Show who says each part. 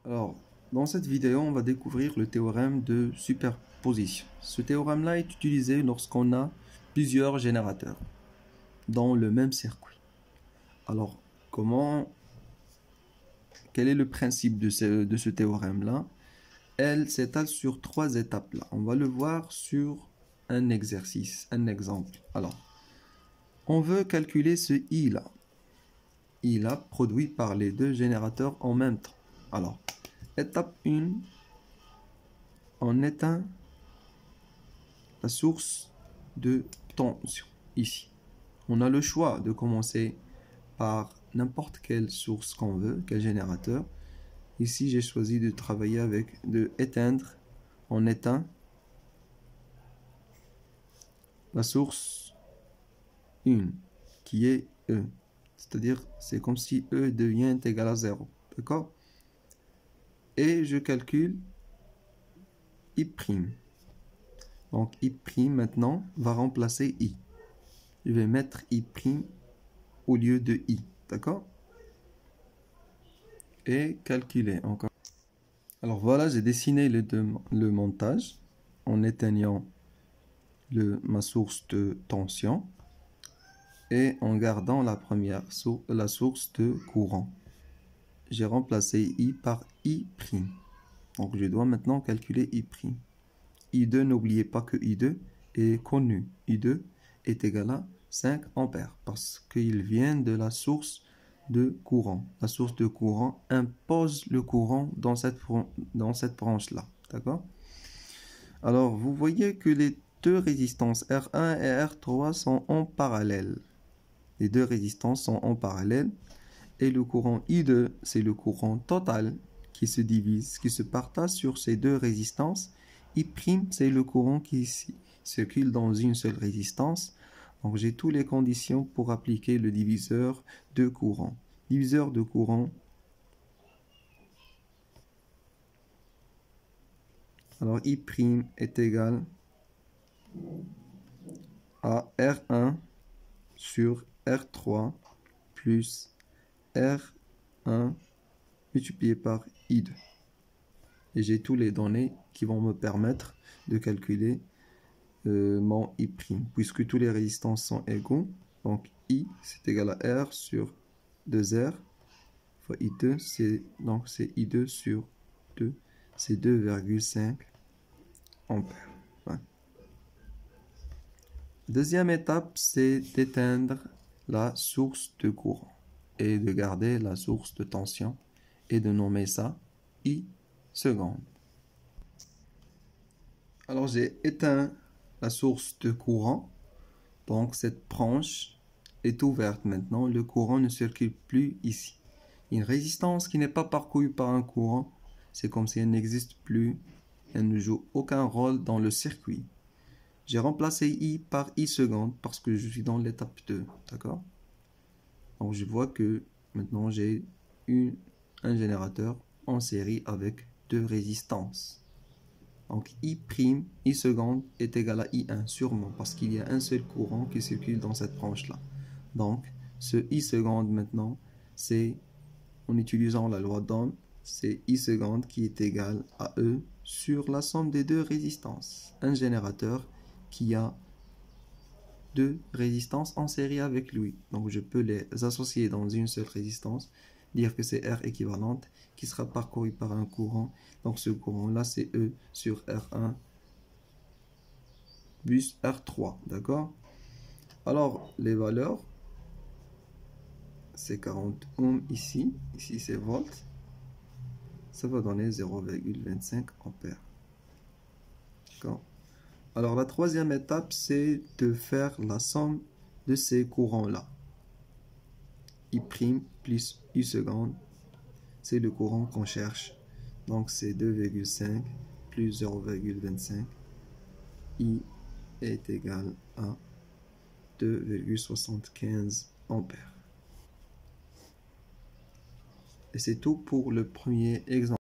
Speaker 1: Alors, dans cette vidéo, on va découvrir le théorème de superposition. Ce théorème-là est utilisé lorsqu'on a plusieurs générateurs dans le même circuit. Alors, quel est le principe de ce théorème-là? Elle s'étale sur 3 étapes là. On va le voir sur un exercice, un exemple. Alors, on veut calculer ce I là. I là produit par les deux générateurs en même temps. Alors, étape 1, on éteint la source de tension ici. On a le choix de commencer par n'importe quelle source qu'on veut, quel générateur. Ici, j'ai choisi de travailler de éteindre. On éteint la source 1 qui est E. C'est-à-dire, c'est comme si E devient égal à 0. D'accord? Et je calcule I'. Donc, I' maintenant va remplacer I. Je vais mettre I' au lieu de I. D'accord? Et calculer encore. Alors voilà, j'ai dessiné le montage en éteignant ma source de tension et en gardant la source de courant. J'ai remplacé I par I'. Donc je dois maintenant calculer I'. I2, n'oubliez pas que I2 est connu. I2 est égal à 5 ampères parce qu'il vient de la source de courant. La source de courant impose le courant dans cette branche-là. D'accord? Alors, vous voyez que les deux résistances R1 et R3 sont en parallèle. Les deux résistances sont en parallèle. Et le courant I2, c'est le courant total qui se divise, qui se partage sur ces deux résistances. I', c'est le courant qui circule dans une seule résistance. Donc j'ai toutes les conditions pour appliquer le diviseur de courant. Diviseur de courant. Alors I' est égal à R1 sur R3 plus R1 multiplié par I2. Et j'ai tous les données qui vont me permettre de calculer mon I', puisque toutes les résistances sont égaux. Donc I, c'est égal à R sur 2R fois I2, c'est I2 sur 2, c'est 2,5 ampères. Ouais. Deuxième étape, c'est d'éteindre la source de courant et de garder la source de tension et de nommer ça I seconde. Alors j'ai éteint la source de courant, donc cette branche est ouverte maintenant, le courant ne circule plus ici. Une résistance qui n'est pas parcourue par un courant, c'est comme si elle n'existe plus, elle ne joue aucun rôle dans le circuit. J'ai remplacé I par I seconde parce que je suis dans l'étape 2, d'accord? Donc je vois que maintenant j'ai un générateur en série avec deux résistances. Donc I', I seconde est égal à I1 sûrement parce qu'il y a un seul courant qui circule dans cette branche-là. Donc ce I seconde maintenant, c'est en utilisant la loi d'Ohm, c'est I seconde qui est égal à E sur la somme des deux résistances. Un générateur qui a deux résistances en série avec lui. Donc je peux les associer dans une seule résistance, dire que c'est R équivalente qui sera parcourue par un courant. Donc ce courant-là, c'est E sur R1 plus R3. D'accord? Alors les valeurs, c'est 40 ohms ici. Ici c'est volts. Ça va donner 0,25 ampères. D'accord? Alors la troisième étape, c'est de faire la somme de ces courants-là. I' plus I seconde, c'est le courant qu'on cherche. Donc c'est 2,5 plus 0,25. I est égal à 2,75 ampères. Et c'est tout pour le premier exemple.